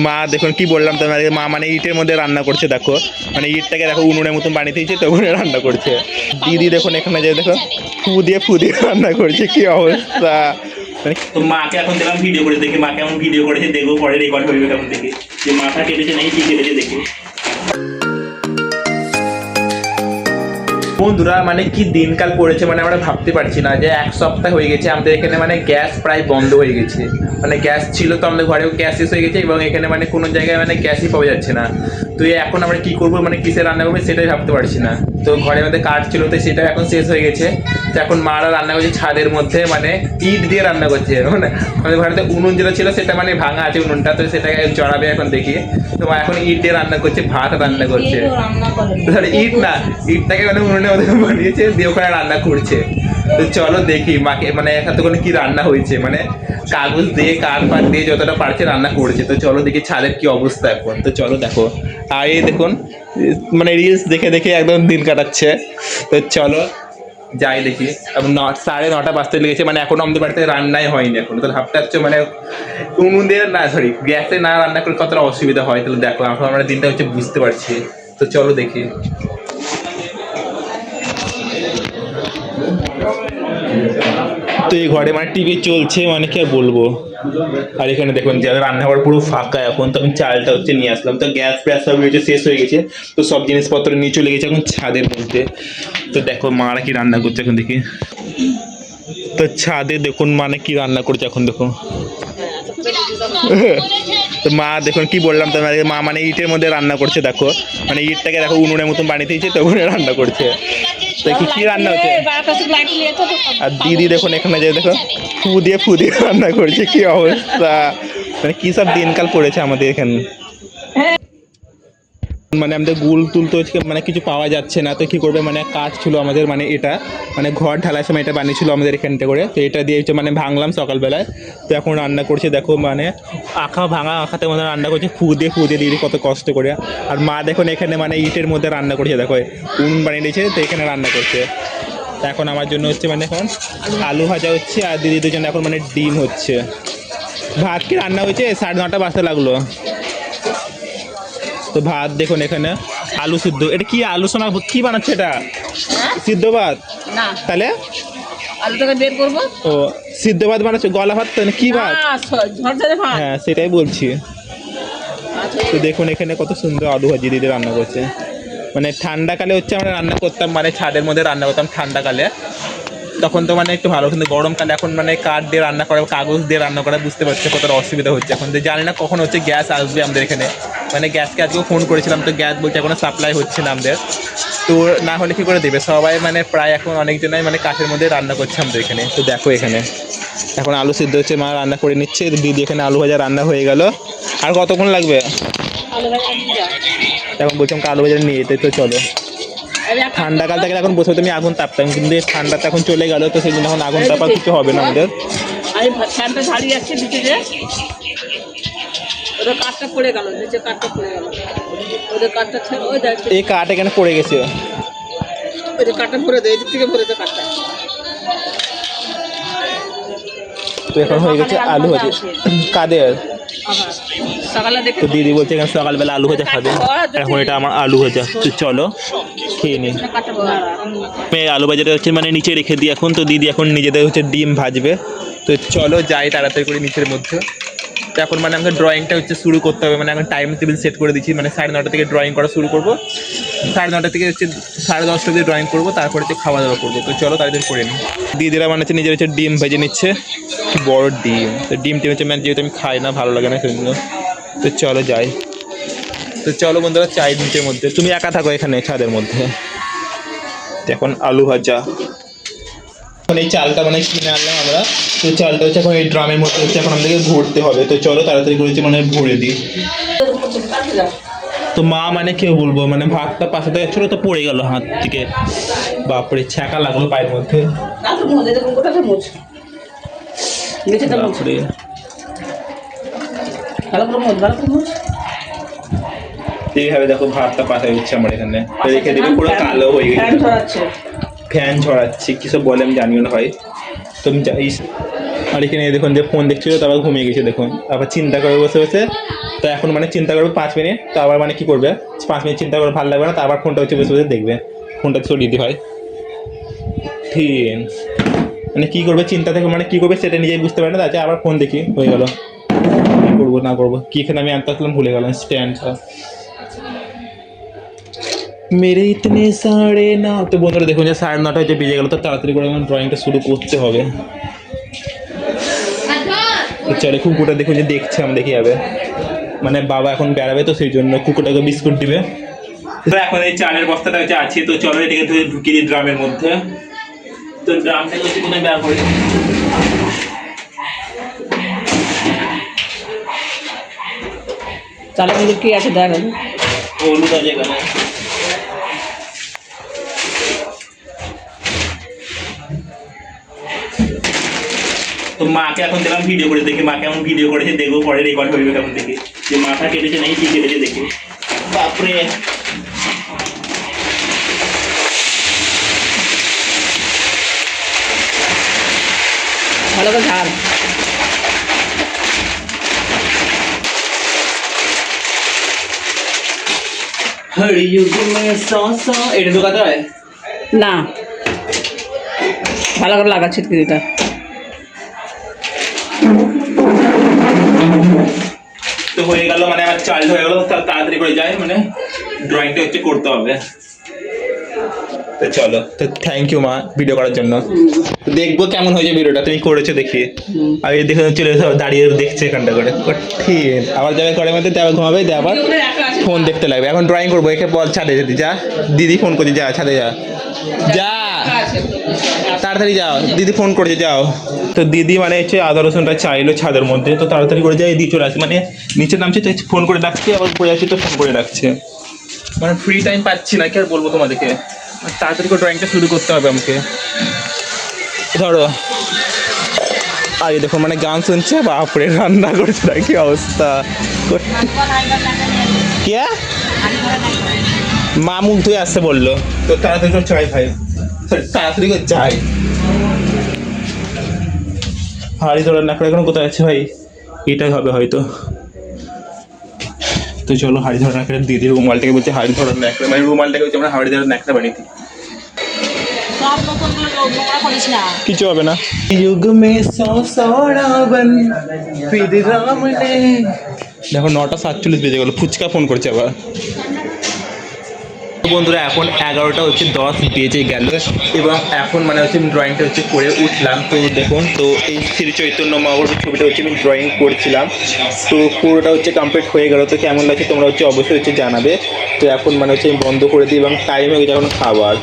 মা দেখুন কি বললাম তোমাদের, মা মানে ইটের মধ্যে রান্না করছে। দেখো মানে ইটটাকে দেখো উনুনের মতন বানিয়ে দিয়েছে, তখন রান্না করছে। দিদি দেখুন এখানে যে দেখো ফু দিয়ে রান্না করছে, কি অবস্থা। তো মাকে এখন দেখলাম ভিডিও করে দেখি, মাকে এখন ভিডিও করেছে, দেখবো পরে রেকর্ড করবে তখন দেখি যে মাথা কেটেছে নাকি কি কেটেছে দেখি। বন্ধুরা মানে কি দিনকাল পড়েছে, মানে আমরা ভাবতে পারছি না যে এক সপ্তাহ হয়ে গেছে আমাদের এখানে মানে গ্যাস প্রায় বন্ধ হয়ে গেছে। মানে গ্যাস ছিল তো আমাদের ঘরেও গ্যাস শেষ হয়ে গেছে, এবং এখানে মানে কোনো জায়গায় মানে গ্যাসই পাওয়া যাচ্ছে না। তো এখন আমরা কি করবো, মানে কিসে রান্না করবো সেটাই ভাবতে পারছি না। তো ঘরের মধ্যে কাঠ ছিল, তো সেটা এখন শেষ হয়ে গেছে। তো এখন মারা রান্না করছে ছাদের মধ্যে, মানে ইট দিয়ে রান্না করছে। মানে আমাদের ঘরেতে উনুন যেটা ছিল সেটা মানে ভাঙা আছে উনুনটা, তো সেটাকে জড়াবে এখন দেখি। তো মা এখন ইট দিয়ে রান্না করছে, ভাত রান্না করছে। ইট না, ইটটাকে মানে উনুনের মধ্যে বানিয়েছে দিয়ে ওখানে রান্না করছে। তো চলো দেখি মাকে মানে এতক্ষণে কি রান্না হয়েছে, মানে কাগজ দিয়ে কাঠ ফাট দিয়ে যতটা পারছে রান্না করেছে। তো চলো দেখি ছাদের কি অবস্থা এখন। তো চলো দেখো, আর এই দেখুন মানে রিলস দেখে দেখে একদম দিন কাটাচ্ছে। তো চলো যাই দেখি। এখন 9:30 বাজতে লেগেছে, মানে এখনো আমাদের বাড়িতে রান্নাই হয়নি এখনো। তো ভাবতে পারছো মানে উনুন দিয়ে না, সরি গ্যাসে না রান্না করে কতটা অসুবিধা হয়। তাহলে দেখো এখন আমরা দিনটা হচ্ছে বুঝতে পারছি। তো চলো দেখি। তো এই ঘরে মানে টিভি চলছে, মানে কি আর বলবো। আর এখানে দেখুন যে রান্নাঘর পুরো ফাঁকা এখন। তো আমি চালটা হচ্ছে নিয়ে আসলাম, তো গ্যাস ফ্যাস সব হয়েছে, শেষ হয়ে গেছে। তো সব জিনিসপত্র নিয়ে চলে গেছে এখন ছাদের মধ্যে। তো দেখো মারা কি রান্না করছে এখন দেখি। তো ছাদে দেখুন মানে কি রান্না করছে এখন দেখুন। তো মা দেখুন কি বললাম তোমাদের, মা মানে ইটের মধ্যে রান্না করছে। দেখো মানে ইটটাকে দেখো উনুনের মতন বানিয়ে দিয়েছে, তখন রান্না করছে। তো কি রান্না হচ্ছে। আর দিদি দেখুন এখানে যে দেখো ফু দিয়ে রান্না করছে, কি অবস্থা। মানে কি সব দিনকাল পড়েছে আমাদের এখানে। মানে আমাদের গুল তুল তো মানে কিছু পাওয়া যাচ্ছে না। তো কি করবে, মানে কাঠ ছিল আমাদের, মানে এটা মানে ঘর ঢালার সময় এটা বানিয়েছিল আমাদের এখানটা করে। তো এটা দিয়ে মানে ভাঙলাম সকালবেলায়। তো এখন রান্না করছে দেখো, মানে ভাঙা আঁখাতে মধ্যে রান্না করছে, ফু দিয়ে দিদি কত কষ্ট করে। আর মা দেখুন এখানে মানে ইটের মধ্যে রান্না করছে, দেখো উনুন বানিয়ে দিয়েছে, তো এখানে রান্না করছে। তো এখন আমার জন্য হচ্ছে মানে এখন আলু ভাজা হচ্ছে, আর দিদিদের জন্য এখন মানে ডিম হচ্ছে। ভাত কি রান্না হয়েছে 9:30 বাজতে লাগলো। তো ভাত দেখুন এখানে আলু সিদ্ধ। এটা কি আলু সোনা কি বানাচ্ছে এটা? সিদ্ধ ভাত না, তাহলে আলুটাকে বের করবো। ও সিদ্ধ ভাত বানাচ্ছে, গলা ভাত তো কি ভাত? হ্যাঁ সেটাই বলছি। তো দেখুন এখানে কত সুন্দর আলু ভাজি দিদি রান্না করছে। মানে ঠান্ডাকালে হচ্ছে আমরা রান্না করতাম, মানে ছাদের মধ্যে রান্না করতাম ঠান্ডাকালে, তখন তো মানে একটু ভালো। কিন্তু গরমকালে এখন মানে কাঠ দিয়ে রান্না করা, কাগজ দিয়ে রান্না করা, বুঝতে পারছে কতটা অসুবিধা হচ্ছে এখন। তো জানি না কখন হচ্ছে গ্যাস আসবে আমাদের এখানে। মানে গ্যাসকে আজকেও ফোন করেছিলাম, তো গ্যাস বলছে এখনো সাপ্লাই হচ্ছে না আমাদের। তো না হলে কী করে দেবে, সবাই মানে প্রায় এখন অনেকজনাই মানে কাঠের মধ্যে রান্না করছে আমাদের এখানে। তো দেখো এখানে এখন আলু সিদ্ধ হচ্ছে, মা রান্না করে নিচ্ছে, দিদি এখানে আলু ভাজা রান্না হয়ে গেল। আর কতক্ষণ লাগবে? এখন বলছিলাম আলু ভাজা নিয়ে যেতে। তো চলো, ঠান্ডাকাল থেকে এখন বসে তুমি আগুন তাপতাম, কিন্তু ঠান্ডাটা এখন চলে গেল, তো সেই জন্য এখন আগুন তাপা কিছু হবে না আমাদের। আমি ফ্যানটা ছাড়িয়ে যাচ্ছি নিচে, যে ওদের কাঠটা পড়ে গেল, নিচে কাঠটা পড়ে গেল, ওদের কাঠটা ওই দেখ এই কাঠ এখানে পড়ে গেছে, ওদের কাঠটা ভরে দেয়, এদিক থেকে ভরে দেয় কাঠটা। তো এখন হয়ে গেছে আলু ভাজি। কাদের? তো দিদি বলছে এখানে সকালবেলা আলু ভাজা খাবে, এখন এটা আমার আলু ভাজা। তো চলো খেয়ে নিই। আলু ভাজাটা হচ্ছে মানে নিচে রেখে দিই এখন। তো দিদি এখন নিজেদের হচ্ছে ডিম ভাজবে। তো চলো যাই তাড়াতাড়ি করে নিচের মধ্যে। তো এখন মানে আমাকে ড্রয়িংটা হচ্ছে শুরু করতে হবে, মানে এখন টাইম টেবিল সেট করে দিচ্ছি, মানে 9:30 থেকে ড্রয়িং করা শুরু করবো। 9:30 থেকে হচ্ছে 10:30 অবধি ড্রয়িং করবো, তারপরে হচ্ছে খাওয়া দাওয়া করবো। তো চলো তাড়াতাড়ি করে নিই। দিদিরা বানাচ্ছে নিজের হচ্ছে ডিম ভেজে নিচ্ছে, কি বড় ডিম। তো ডিমটি হচ্ছে মানে যেহেতু আমি খাই না, ভালো লাগে না সেজন্য। তো চলো যাই। তো চলো বন্ধুরা চাই নিচের মধ্যে, তুমি একা থাকো এখানে ছাদের মধ্যে। এখন আলু ভাজা, এখন এই চালটা মানে কিনে আনলাম আমরা। তো চালটা হচ্ছে এখন এই ড্রামের মধ্যে হচ্ছে এখন আমাদেরকে ভরতে হবে। তো চলো তাড়াতাড়ি করে মানে ভরে দিই। তো মা মানে কেউ বলবো, মানে ভাতটা পাশাতে যাচ্ছিল, তো পড়ে গেল হাত থেকে, বাপরে ছ্যাঁকা লাগলো পায়ের মধ্যে। বাপরে এইভাবে দেখো ভাতটা পাশা দিচ্ছে আমার এখানে, রেখে দিবে পুরো কালো হয়ে গেছে। ফ্যান ঝরাচ্ছে কি সব বলে আমি জানিও না ভাই। তুমি যাই। আর এখানে দেখুন যে ফোন দেখছিল, তারপর ঘুমিয়ে গেছে দেখুন, আবার চিন্তা করে বসে বসে তো এখন মানে চিন্তা করবে 5 মিনিট, তো আবার মানে কি করবে 5 মিনিট চিন্তা করে ভালো লাগবে না, তো আবার ফোনটা হচ্ছে বসে বসে দেখবে, ফোনটা সরিয়ে দিতে হয়। ঠিক মানে কী করবে চিন্তা থেকে মানে কী করবে সেটা নিজেই বুঝতে পারে না, তাই আবার ফোন দেখি হয়ে গেল, কী করবো না করবো। কী এখানে আমি আনতে আসলাম ভুলে গেলাম, স্ট্যান্ডটা মেরে ইতনে 9:30। তো বন্ধুরা দেখুন যে 9:30 হচ্ছে বেজে গেল, তো তাড়াতাড়ি করে আমার ড্রয়িংটা শুরু করতে হবে। চলে কুকুরটা দেখুন যে দেখছে আমি দেখে যাবে, মানে বাবা এখন বেড়াবে তো সেই জন্য কুকুরটাকে বিস্কুট দিবে। তো এখন এই চালের বস্তাটা হচ্ছে আছে, তো চলো এটাকে ধুয়ে ঢুকিয়ে দিই ড্রামের মধ্যে। তো ড্রামটাকে হচ্ছে কোথায় বের করি, চালের মধ্যে কি আছে দেখ, হলুদ আছে এখানে। তো মাকে এখন দেখলাম ভিডিও করে দেখি, মাকে এখন ভিডিও করেছে, দেখবো পরে রেকর্ড করবে কেমন দেখি যে মাথা কেটেছে নাকি কি কেটেছে দেখি। বাপরে ভালো করে ঝাল। এটা ঢোকাতে হয় না, ভালো করে লাগা ছিটকিটা। তো হয়ে গেল, মানে আমার চার্জ হয়ে গেল, তাড়াতাড়ি করে যাই, মানে ড্রয়িংটা হচ্ছে করতে হবে। তো চলো, তো থ্যাংক ইউ মা ভিডিও করার জন্য। দেখবো কেমন হয়েছে ভিডিওটা, তুমি করেছো দেখি। আর এই দেখে চলে দাঁড়িয়ে দেখছে এখানটা করে, ঠিক আবার যাবে ঘরের মধ্যে, আবার ঘুমাবে, দিয়ে আবার ফোন দেখতে লাগবে। এখন ড্রয়িং করবো, একে বল ছাদে যেতে, যা দিদি ফোন করছে, যা ছাদে যা, যা তাড়াতাড়ি যাও, দিদি ফোন করেছে যাও। তো দিদি মানে হচ্ছে আদা রসুনটা চাইলো ছাদের মধ্যে, তো তাড়াতাড়ি করে যাই দিয়ে চলে আসে, মানে নিচে নামছে তো ফোন করে ডাকছে, আবার পড়ে আসছে তো ফোন করে ডাকছে, মানে ফ্রি টাইম পাচ্ছি না, কি আর বলবো তোমাদেরকে। তাড়াতাড়ি করে ড্রয়িংটা শুরু করতে হবে আমাকে। ধরো আর এই দেখো মানে গান শুনছে, বাপরে রান্না করছে না, কি অবস্থা। কে মা মুখ ধুয়ে আসতে বললো, তো তাড়াতাড়ি করে চাই ভাই, তাড়াতাড়ি করে চাই। হাড়ি ধরার নাকড়া এখন কোথায় আছে ভাই, এটাই হবে হয়তো। তো চলো হাড়ি ধরার নাকড়া দিদি রুমালটাকে বলছে হাড়ি ধরার নাকড়া, মানে রুমালটাকে বলছে আমরা হাড়ি ধরার নাকড়া বানিয়ে দিই। কিছু হবে না। युग में 100 রাবণ फिर राम ने। দেখো 9:47 বেজে গেল, ফুচকা ফোন করছে আবার। বন্ধুরা এখন 11:10 বেজে গেল, এবং এখন মানে হচ্ছে আমি ড্রয়িংটা হচ্ছে করে উঠলাম। তো দেখুন, তো এই শ্রী চৈতন্য মহাপ্রভুর ছবিটা হচ্ছে আমি ড্রয়িং করছিলাম, তো পুরোটা হচ্ছে কমপ্লিট হয়ে গেল। তো কেমন লাগছে তোমরা হচ্ছে অবশ্যই হচ্ছে জানাবে। তো এখন মানে হচ্ছে আমি বন্ধ করে দিই, এবং টাইম হয়ে গেছে এখন খাবার।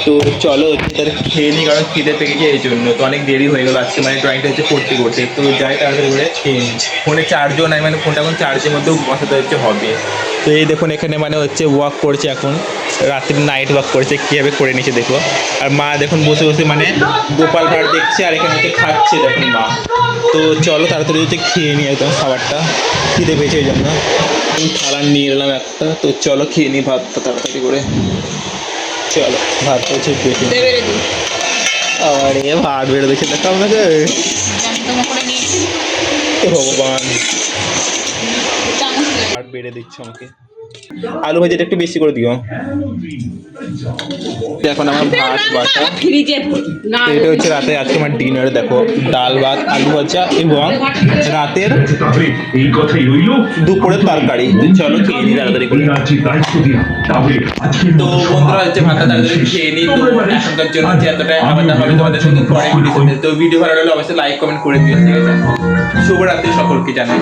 তো চলো হচ্ছে তাহলে খেয়ে নিই, কারণ খিদে পেয়ে গেছে এই জন্য। তো অনেক দেরি হয়ে গেলো আজকে মানে ড্রয়িংটা হচ্ছে করতে করতে। তো যাই তাড়াতাড়ি করে খেয়ে নিই। ফোনে চার্জও নাই, মানে ফোনটা এখন চার্জের মধ্যেও বসাতে হচ্ছে হবে। তো এই দেখুন এখানে মানে হচ্ছে ওয়াক করছে, এখন রাত্রি নাইট ওয়াক করছে, কীভাবে করে নিচ্ছে দেখো। আর মা দেখুন বসে বসে মানে গোপাল ভাঁড় দেখছে, আর এখানে হচ্ছে খাচ্ছে দেখুন মা। তো চলো তাড়াতাড়ি হচ্ছে খেয়ে নিই একদম খাবারটা, খিদে পেয়েছে ওই জন্য। থালা নিয়ে এলাম একটা, তো চলো খেয়ে নিই ভাতটা তাড়াতাড়ি করে। চলো ভাত হচ্ছে পেটে, আরে ভাত বেড়ে দিচ্ছে দেখো আপনাকে, ভগবান ভাত বেড়ে দিচ্ছে আমাকে। আলু ভাজিটা একটু বেশি করে দিও। এখন আমার ভাত বাটা, এটা হচ্ছে রাতে আজকে আমার ডিনারে দেখো ডাল ভাত আলু ভাজা এবং রাতের দুপুরের তরকারি। চলো খেয়ে নিই তাড়াতাড়ি করে। তো বন্ধুরা হচ্ছে ভাতটা তাড়াতাড়ি খেয়ে নিই। তো এখনকার জন্য হচ্ছে এতটাই, আবার হবে তোমাদের সঙ্গে পরে ভিডিও। তো ভিডিও ভালো লাগলে অবশ্যই লাইক কমেন্ট করে দিও, ঠিক আছে। শুভরাত্রি সকলকে জানাই।